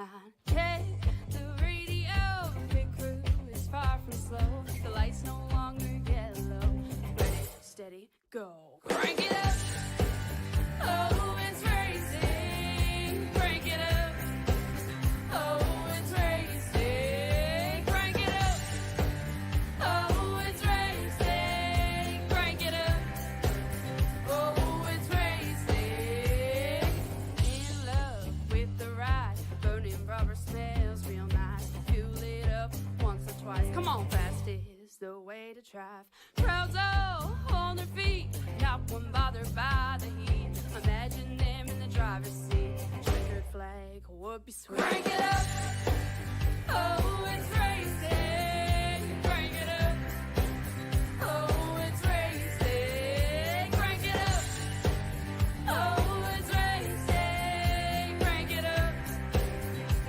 line. Check the radio, pit crew is far from slow. The lights no longer yellow. Ready, steady, go. Crank it up. Oh, it's racing. Crank it up. Oh, it's racing. Crank it up. Oh, it's racing. Crank it up. Oh, it's racing. In love with the ride. Burning rubber smells real nice. Fuel it up once or twice. Come on, fast is the way to drive. Crowds all on their feet, not one bothered by the heat. Imagine them in the driver's seat. Checkered flag would be sweet. Crank it up. Oh, it's racing. Crank it up. Oh, it's racing. Crank it up. Oh, it's racing. Crank it up.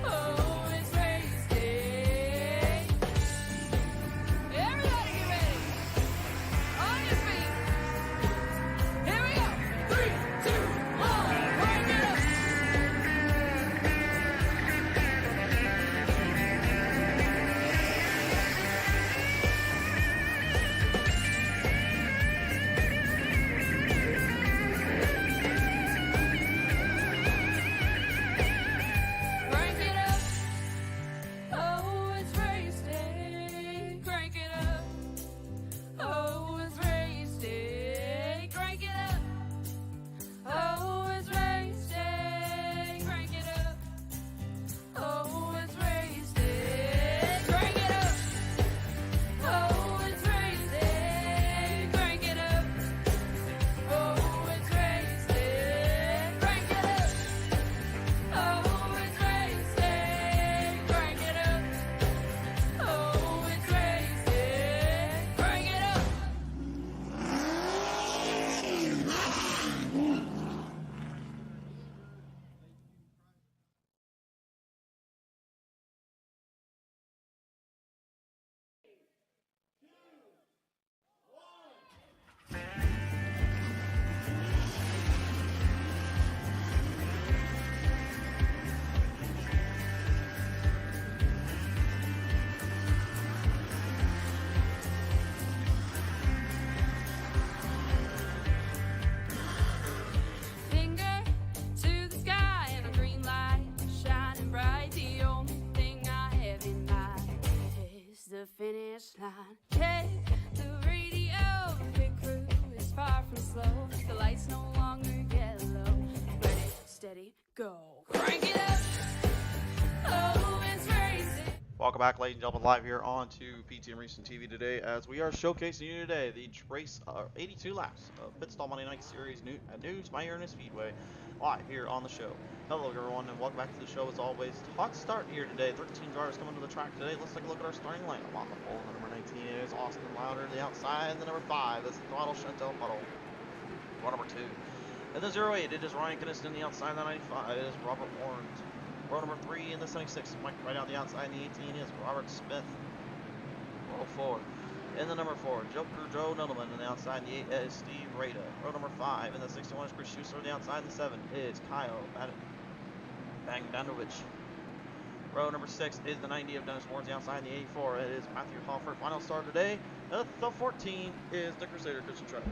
Oh, it's racing. Everybody get ready. On your feet. Here we go. 3, 2, 1. Crank it up. Crank it up. Oh, it's racing. Crank it up. Oh, it's racing. Crank it up. Oh, it's racing. Crank it up. Oh, it's racing. Crank it up. Oh, it's racing. Crank it up. Oh, it's racing. Crank it up. Oh, it's racing. Crank it up. Oh, it's racing. Crank it up. Finger to the sky and a green light shining bright. The only thing I have in mind is the finish line. Check the radio, pit crew is far from slow. The lights no longer yellow. Ready, steady, go. Crank it up. Oh, it's racing. Welcome back, ladies and gentlemen, live here on to PTM Racing TV today, as we are showcasing you today the race 82 laps of Pit Stall Monday Night Series at Smyrna Speedway, live here on the show. Hello, everyone, and welcome back to the show. As always, hot start here today. 13 drivers coming to the track today. Let's take a look at our starting lineup. On the pole, number 19 is Austin Louder. The outside, the number 5 is Throttle Chantel Puddle. Row number 2. And the 08, it is Ryan Kinnison. The outside, the 95 is Robert Warren. Row number 3 in the 76, Mike right out the outside. The 18 is Robert Smith. Row 4. In the number 4, Joe Nudelman. On the outside, the 8 is Steve Rada. Row number 5 in the 61 is Chris Schuster. On the outside, the 7 is Kyle Bangdanovich. Row number 6 is the 90 of Dennis Warren. The outside, the 84 it is Matthew Hoffer. Final star today. The 14 is the Crusader Christian Truck.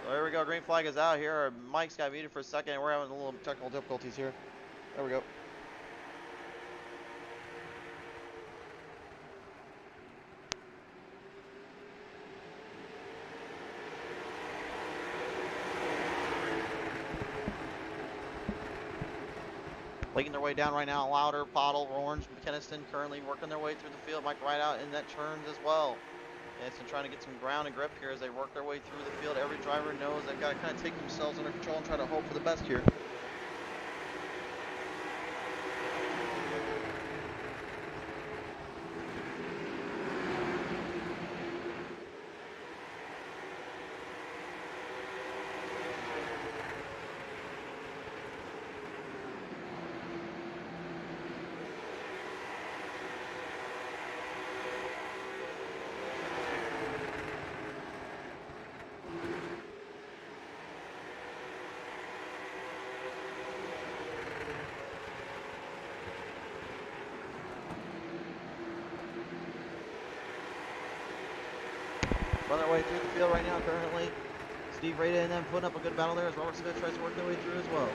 So there we go, green flag is out here. Our mic's got muted for a second. We're having a little technical difficulties here. There we go. Making their way down right now, Louder, Bottle, Orange, McKinniston currently working their way through the field. Mike right out in that turns as well. And so trying to get some ground and grip here as they work their way through the field. Every driver knows they've got to kind of take themselves under control and try to hope for the best here. run their way through the field right now currently. Steve Rada and them putting up a good battle there as Robert Smith tries to work their way through as well.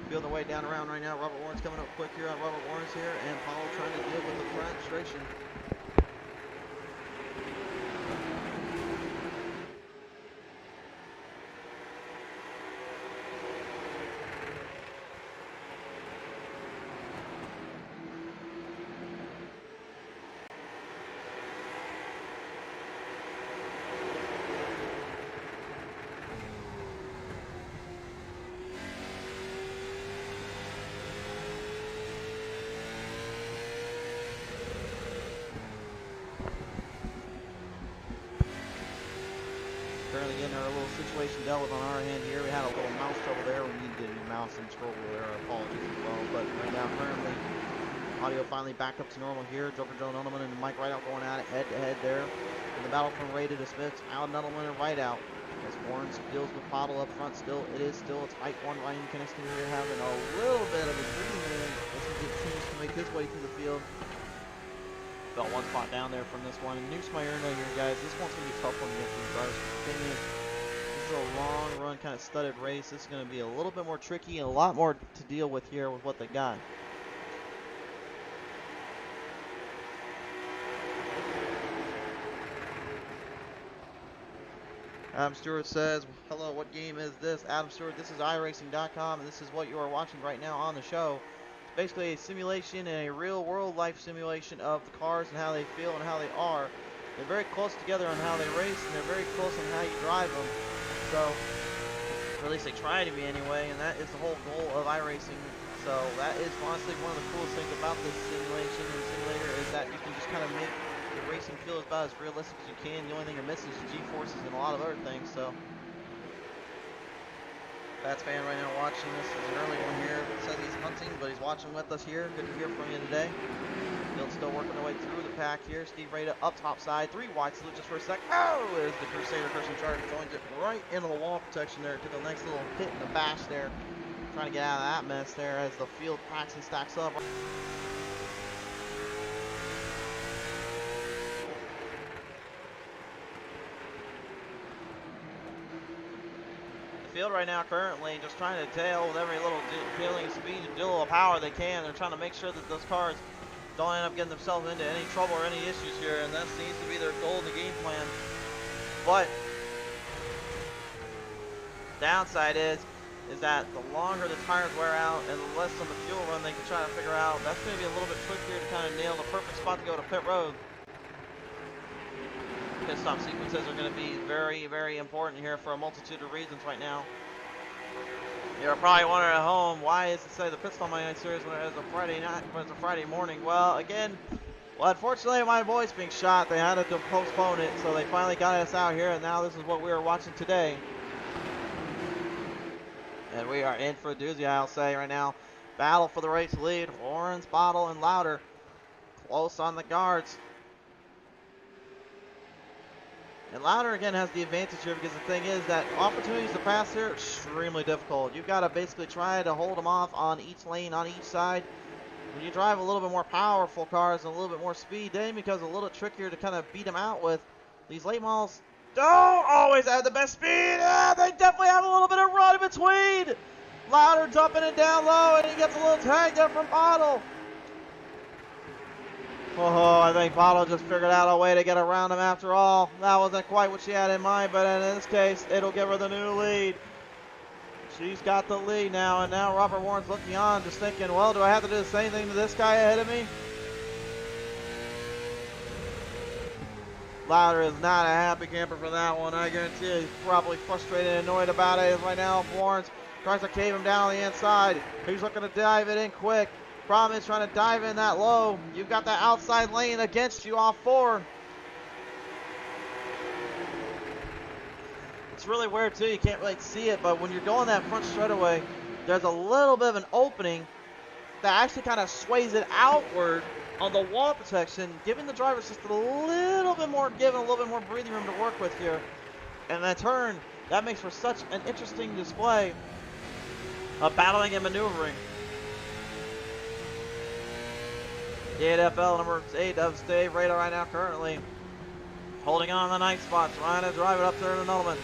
Feel the way down around right now. Robert Warren's coming up quick here on Robert Warren's here, and Paul trying to deal with the frustration. Currently getting our little situation dealt with on our hand here. We had a little mouse trouble there. We needed a mouse and scroll there. Our apologies as well. But right now, currently, audio finally back up to normal here. Joker Joe Nuttleman and Mike Rideout going at it head to head there. In the battle from Rada to Smith, Al Nuttleman and Rideout. As Warren deals with Pottle up front still. It is still a tight one. Ryan Kinnison here having a little bit of a breathing room as he continues to make his way through the field. Got one spot down there from this one. And New Smyrna here, guys. This one's going to be a tough one to get through drivers' opinion. This is a long run, kind of studded race. This is going to be a little bit more tricky and a lot more to deal with here with what they got. Adam Stewart says, hello, what game is this? Adam Stewart, this is iRacing.com, and this is what you are watching right now on the show. Basically a simulation and a real world life simulation of the cars and how they feel and how they are. They're very close together on how they race, and they're very close on how you drive them. So, or at least they try to be anyway, and that is the whole goal of iRacing. So that is honestly one of the coolest things about this simulation and simulator is that you can just kind of make the racing feel about as realistic as you can. The only thing you're missing is G-forces and a lot of other things. So. Bats fan right now watching this is an early one here. Says he's hunting, but he's watching with us here. Good to hear from you today. Field's still working their way through the pack here. Steve Rada up top side. 3 wide. Salute just for a sec. Oh, there's the Crusader Christian Charger. Joins it right into the wall protection there. Took a nice little hit in the bash there. Trying to get out of that mess there as the field packs and stacks up. Field right now currently just trying to tail with every little feeling of speed and deal of power they can. They're trying to make sure that those cars don't end up getting themselves into any trouble or any issues here, and that seems to be their goal, the game plan. But downside is that the longer the tires wear out and the less on the fuel run they can try to figure out, that's going to be a little bit trickier to kind of nail the perfect spot to go to pit road. Pit stop sequences are going to be very, very important here for a multitude of reasons right now. You're probably wondering at home, why is it say the Pit Stop Monday Night Series when it's a Friday night, when it's a Friday morning? Well, again, unfortunately, my boy's being shot. They had to postpone it, so they finally got us out here, and now this is what we are watching today. And we are in for a doozy, I'll say right now. Battle for the race lead. Warren's, Bottle, and Louder close on the guards. And Louder again has the advantage here because the thing is that opportunities to pass here are extremely difficult. You've got to basically try to hold them off on each lane, on each side. When you drive a little bit more powerful cars and a little bit more speed, then it becomes a little trickier to kind of beat them out with. These late models don't always have the best speed. They definitely have a little bit of run in between. Louder dumping it down low, and he gets a little tag there from Bottle. Oh, I think Bottle just figured out a way to get around him after all. That wasn't quite what she had in mind, but in this case, it'll give her the new lead. She's got the lead now, and now Robert Warren's looking on, just thinking, well, do I have to do the same thing to this guy ahead of me? Louder is not a happy camper for that one. I guarantee you he's probably frustrated and annoyed about it. Right now, Warrens tries to cave him down on the inside. He's looking to dive it in quick. Problem is trying to dive in that low. You've got that outside lane against you off 4. It's really weird too. You can't really see it, but when you're going that front straightaway, there's a little bit of an opening that actually kind of sways it outward on the wall protection, giving the driver just a little bit more give and a little bit more breathing room to work with here. And that turn, that makes for such an interesting display of battling and maneuvering. The 8FL number 8 of Dave Radar right now currently holding on the 9th spot, trying to drive it up there to Nuttleman.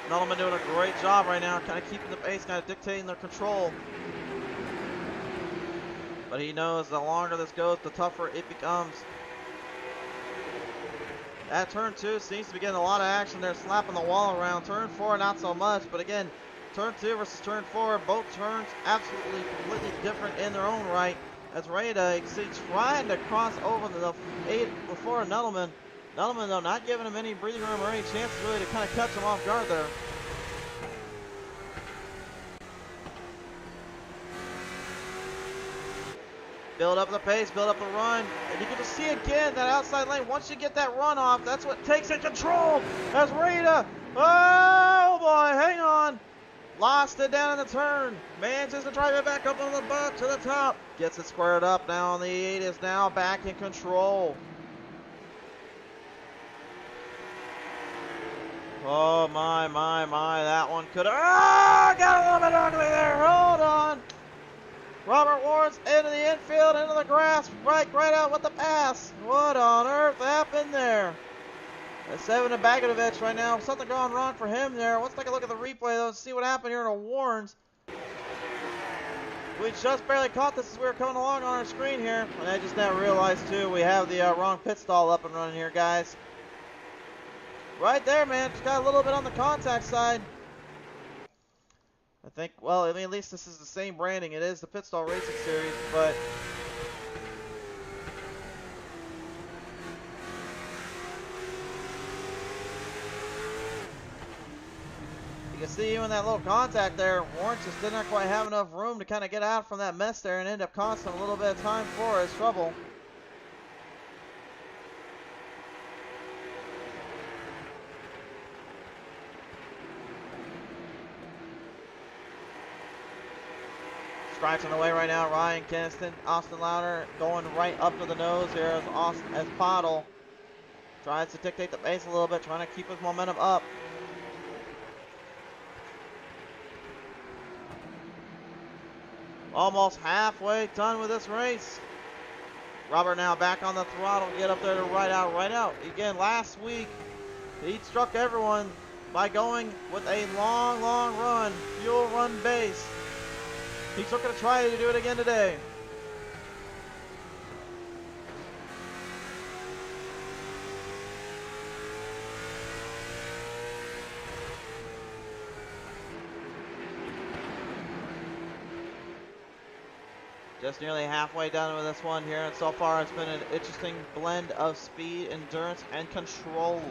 Nuttleman doing a great job right now, kind of keeping the pace, kind of dictating their control. But he knows the longer this goes, the tougher it becomes. That turn 2 seems to be getting a lot of action there, slapping the wall around. Turn 4, not so much, but again, turn 2 versus turn 4, both turns absolutely completely different in their own right. As Rada exceeds trying to cross over the 8 before Nuttleman. Nuttleman, though, not giving him any breathing room or any chances really to kind of catch him off guard there. Build up the pace, build up the run. And you can just see again that outside lane. Once you get that run off, that's what takes it control. As Rada, oh boy, hang on. Lost it down in the turn. Manages to drive it back up on the butt to the top. Gets it squared up now, and the 8 is now back in control. Oh my, that one could have, got a little bit ugly there, hold on. Robert Warrens into the infield, into the grass, right out with the pass. What on earth happened there? That's Evan Bagatovich right now, something going wrong for him there. Let's take a look at the replay though, see what happened here to Warrens. We just barely caught this as we were coming along on our screen here. And I just now realized too, we have the wrong pit stall up and running here, guys. Right there, man. Just got a little bit on the contact side. I think, well, I mean, at least this is the same branding. It is the Pit Stall Racing Series, but you can see even that little contact there, Warren just did not quite have enough room to kind of get out from that mess there and end up costing him a little bit of time for his trouble. Scratching away right now, Ryan Keniston, Austin Louder going right up to the nose here as Pottle tries to dictate the pace a little bit, trying to keep his momentum up. Almost halfway done with this race. Robert now back on the throttle, get up there to right out. Again, last week he struck everyone by going with a long run, fuel run base. He's looking to try to do it again today. Just nearly halfway done with this one here, and so far it's been an interesting blend of speed, endurance, and control.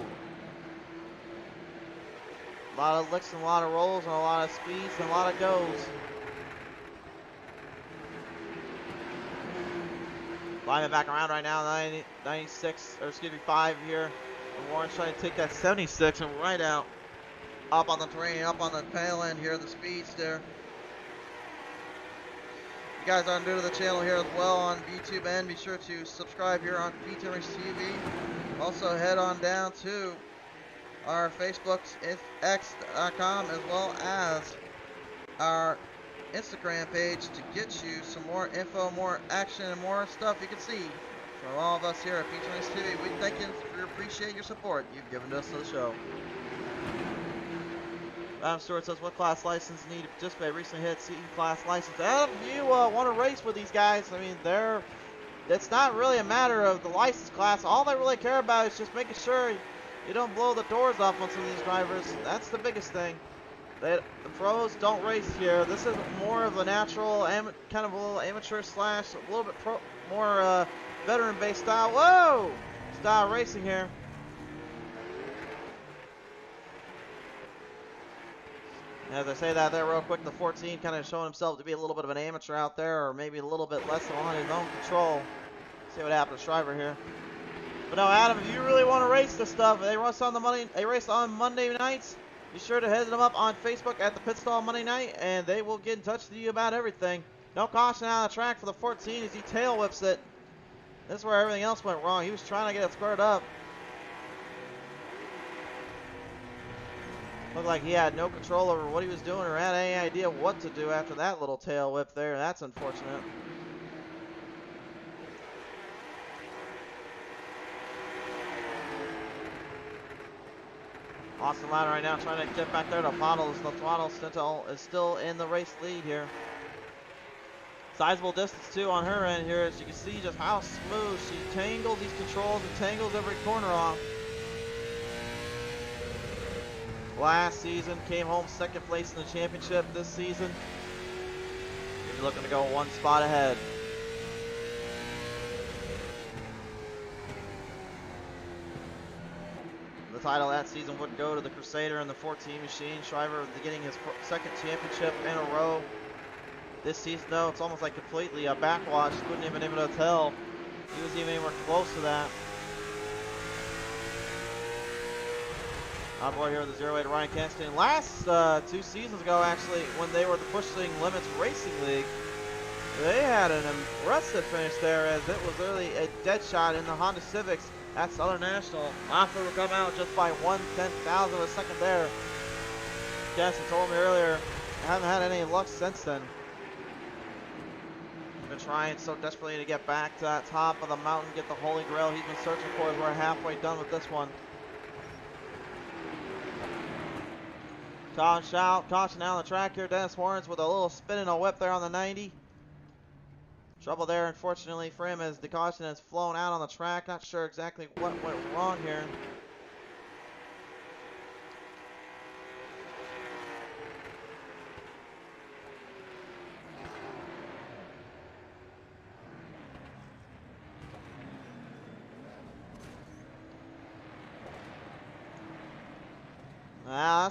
A lot of licks and a lot of rolls and a lot of speeds and a lot of goes. Climbing back around right now, 96, or excuse me, 5 here. And Warren's trying to take that 76 and right out. Up on the terrain, up on the tail end here, the speedster. If you guys are new to the channel here as well on YouTube, and be sure to subscribe here on PTM Racing TV. Also head on down to our Facebook's x.com as well as our Instagram page to get you some more info, more action, and more stuff you can see from all of us here at PTM Racing TV. We thank you for appreciate your support you've given us to the show. Adam Stewart says, what class license need to participate? Recently hit CE class license. Adam, if you want to race with these guys, I mean, it's not really a matter of the license class. All they really care about is just making sure you don't blow the doors off on some of these drivers. That's the biggest thing. The pros don't race here. This is more of a natural, kind of a little amateur slash, a little bit more veteran-based style. Whoa! Style racing here. As I say that there real quick, the 14 kind of showing himself to be a little bit of an amateur out there, or maybe a little bit less on his own control. See what happened to Shriver here. But no, Adam, if you really want to race this stuff, they race on Monday nights. Be sure to hit them up on Facebook at the Pit Stall Monday Night, and they will get in touch with you about everything. No caution out of the track for the 14 as he tail whips it. This is where everything else went wrong. He was trying to get it squared up. Looked like he had no control over what he was doing or had any idea what to do after that little tail whip there. That's unfortunate. Austin Ladder right now trying to get back there to Pottles. The Twaddle Stintel is still in the race lead here. Sizable distance too on her end here, as you can see just how smooth she tangles these controls and tangles every corner off. Last season came home second place in the championship. This season, he's looking to go one spot ahead. The title that season would go to the Crusader and the 14 machine. Shriver getting his second championship in a row. This season, though, it's almost like completely a backwash. Couldn't even name it a tell. He wasn't even anywhere close to that. Our boy here with the 0-8 Ryan Kenstein. Last 2 seasons ago, actually, when they were the Pushing Limits Racing League, they had an impressive finish there, as it was really a dead shot in the Honda Civics at Southern National. After we come out just by 1/10,000 of a second there. Kenstein told me earlier, I haven't had any luck since then. Been trying so desperately to get back to that top of the mountain, get the Holy Grail he's been searching for, as we're halfway done with this one. Caution down the track here. Dennis Horns with a little spin and a whip there on the 90. Trouble there, unfortunately, for him, as the caution has flown out on the track. Not sure exactly what went wrong here.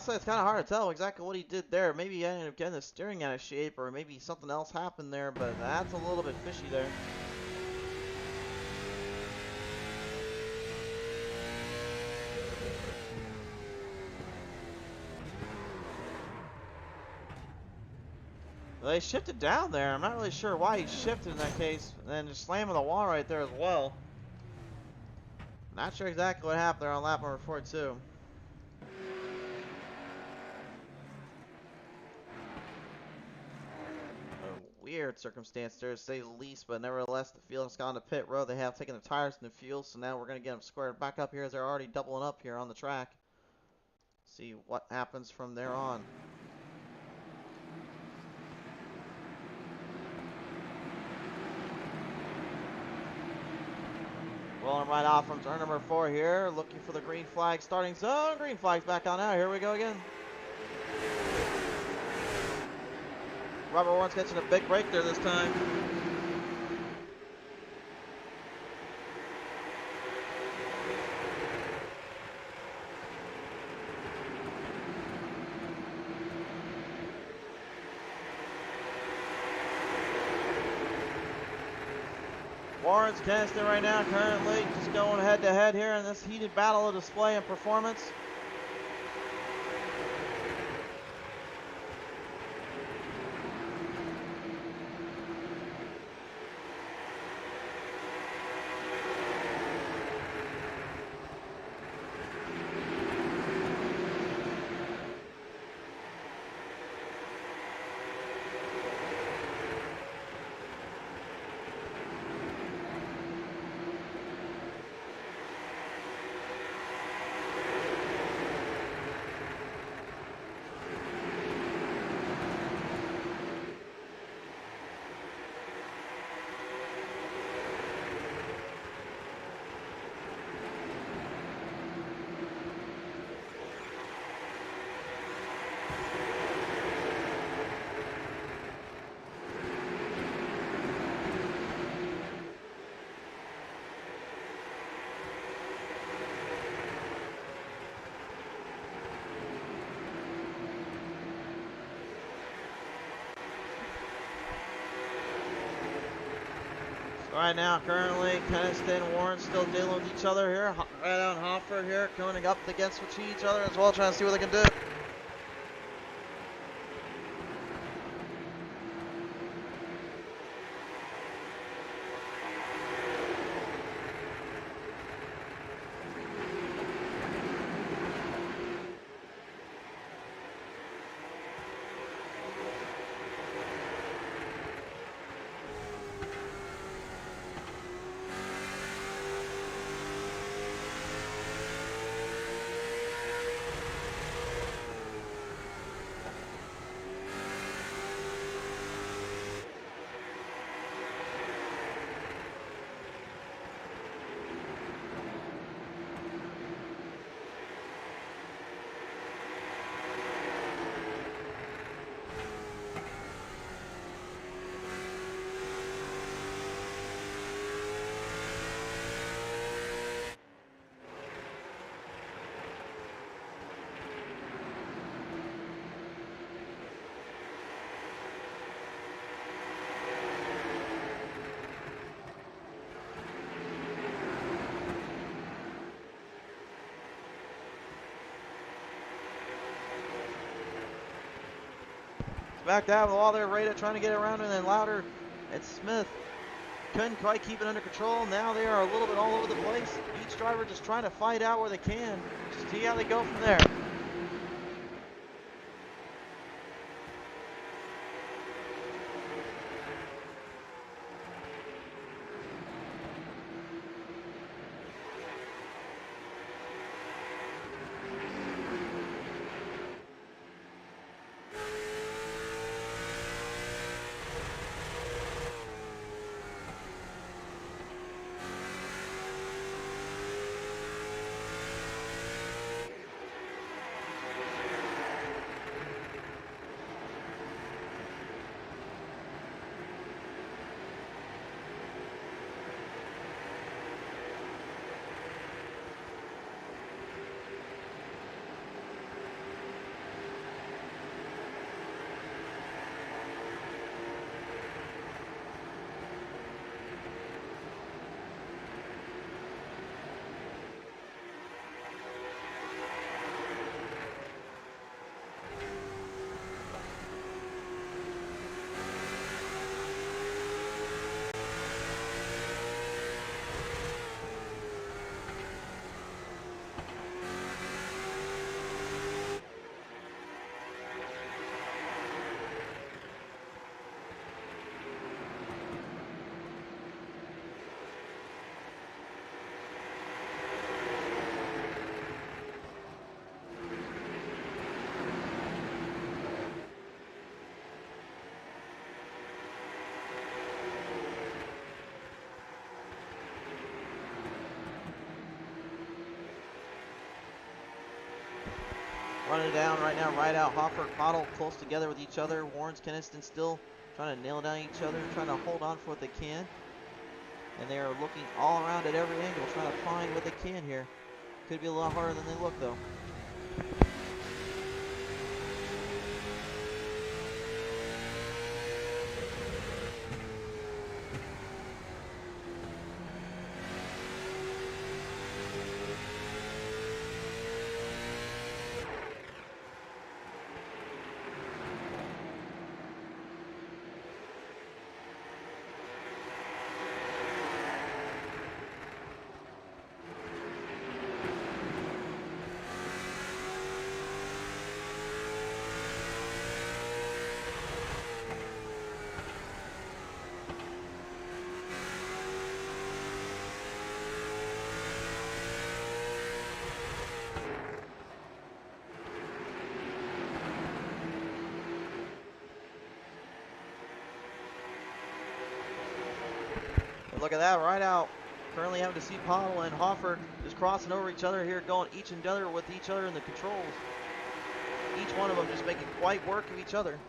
It's kind of hard to tell exactly what he did there. Maybe he ended up getting the steering out of shape, or maybe something else happened there, but that's a little bit fishy there. Well, they shifted down there. I'm not really sure why he shifted in that case, and then just slamming the wall right there as well. Not sure exactly what happened there on lap number 42. Weird circumstance there, to say the least, but nevertheless, the field has gone to pit road. They have taken the tires and the fuel, so now we're going to get them squared back up here, as they're already doubling up here on the track. See what happens from there on. Rolling right off from turn number 4 here, looking for the green flag starting zone. Green flag's back on now. Here we go again. Robert Warren's catching a big break there this time. Warren's casting right now, currently just going head to head here in this heated battle of display and performance. Right now, currently, Keniston and Warren still dealing with each other here. Right on Hofford here, coming up against each other as well, trying to see what they can do. Back down the wall there, Rada trying to get around, and then Louder and Smith couldn't quite keep it under control. Now they are a little bit all over the place. Each driver just trying to fight out where they can. Just see how they go from there. Running down right now, right out. Hoffer, Cottle close together with each other. Warren's, Keniston still trying to nail down each other, trying to hold on for what they can. And they are looking all around at every angle, trying to find what they can here. Could be a lot harder than they look, though. But look at that, right out. Currently having to see Pottle and Hofford just crossing over each other here, going each and other with each other in the controls. Each one of them just making quite work of each other.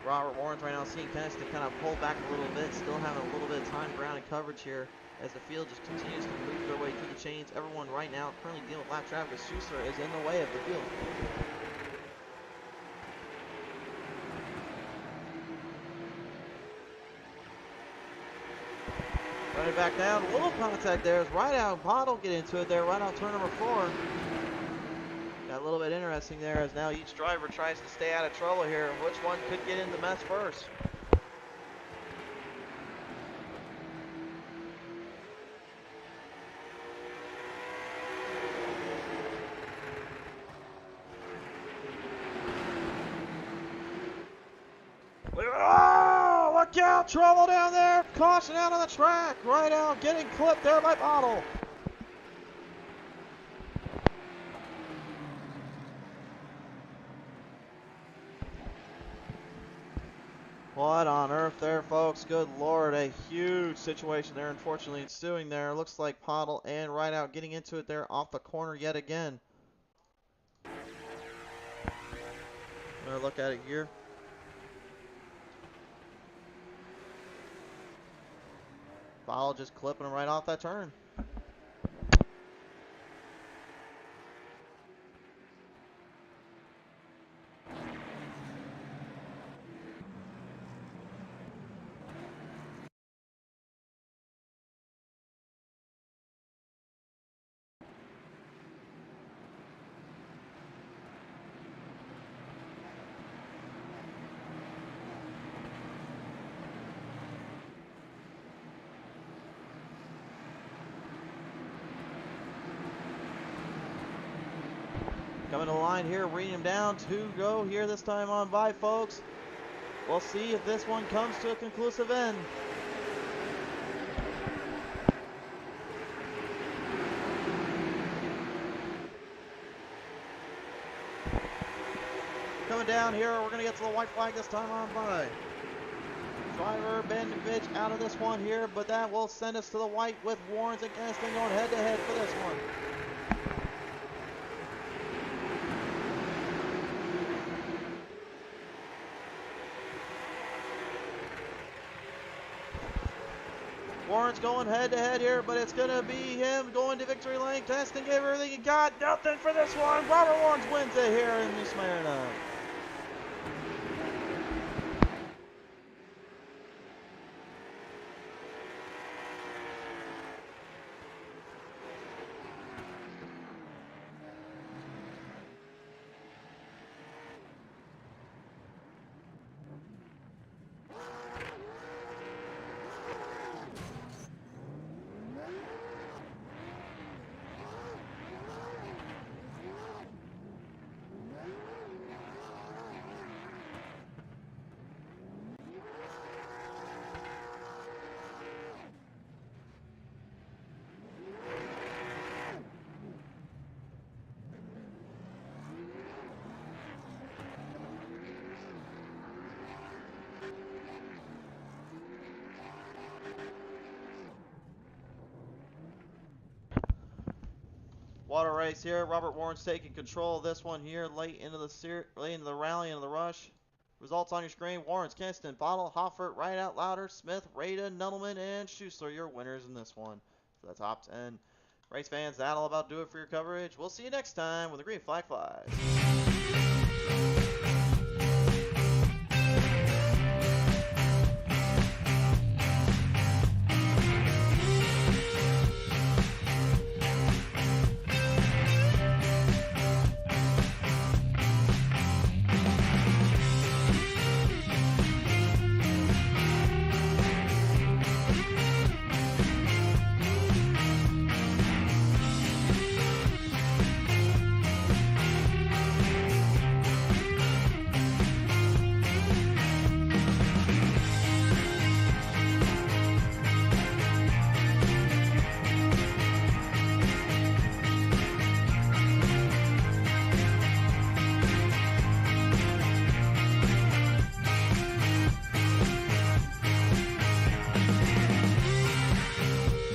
Robert Warren's right now seeing Kenston kind of pull back a little bit, still having a little bit of time ground and coverage here as the field just continues to move their way through the chains. Everyone right now currently dealing with lap traffic as Schuster is in the way of the field. Running back down, a little contact there as right out. Pottle get into it there, right out turn number 4. Got a little bit interesting there as now each driver tries to stay out of trouble here. Which one could get in the mess first? Oh, look out! Trouble down there! Caution out on the track! Right out, getting clipped there by Pottle. What on earth there, folks? Good Lord, a huge situation there, unfortunately, ensuing there. Looks like Pottle and Rideout getting into it there off the corner yet again. Another look at it here. Pottle just clipping him right off that turn. Coming to the line here, reading him down. 2 go here this time on by, folks. We'll see if this one comes to a conclusive end. Coming down here, we're going to get to the white flag this time on by. Driver Bendovich out of this one here, but that will send us to the white with Warrens and Kenston going head-to-head for this one. Warren's going head-to-head here, but it's going to be him going to victory lane. Kenston gave everything he got. Nothing for this one. Robert Warrens wins it here in New Smyrna. Water race here. Robert Warren's taking control of this one here late into the rally and the rush. Results on your screen: Warren's, Kenston, Pottle, Hoffert, Rideout, Louder, Smith, Rada, Nudelman, and Schuster, your winners in this one for the top 10. Race fans, that'll about do it for your coverage. We'll see you next time when the green flag flies.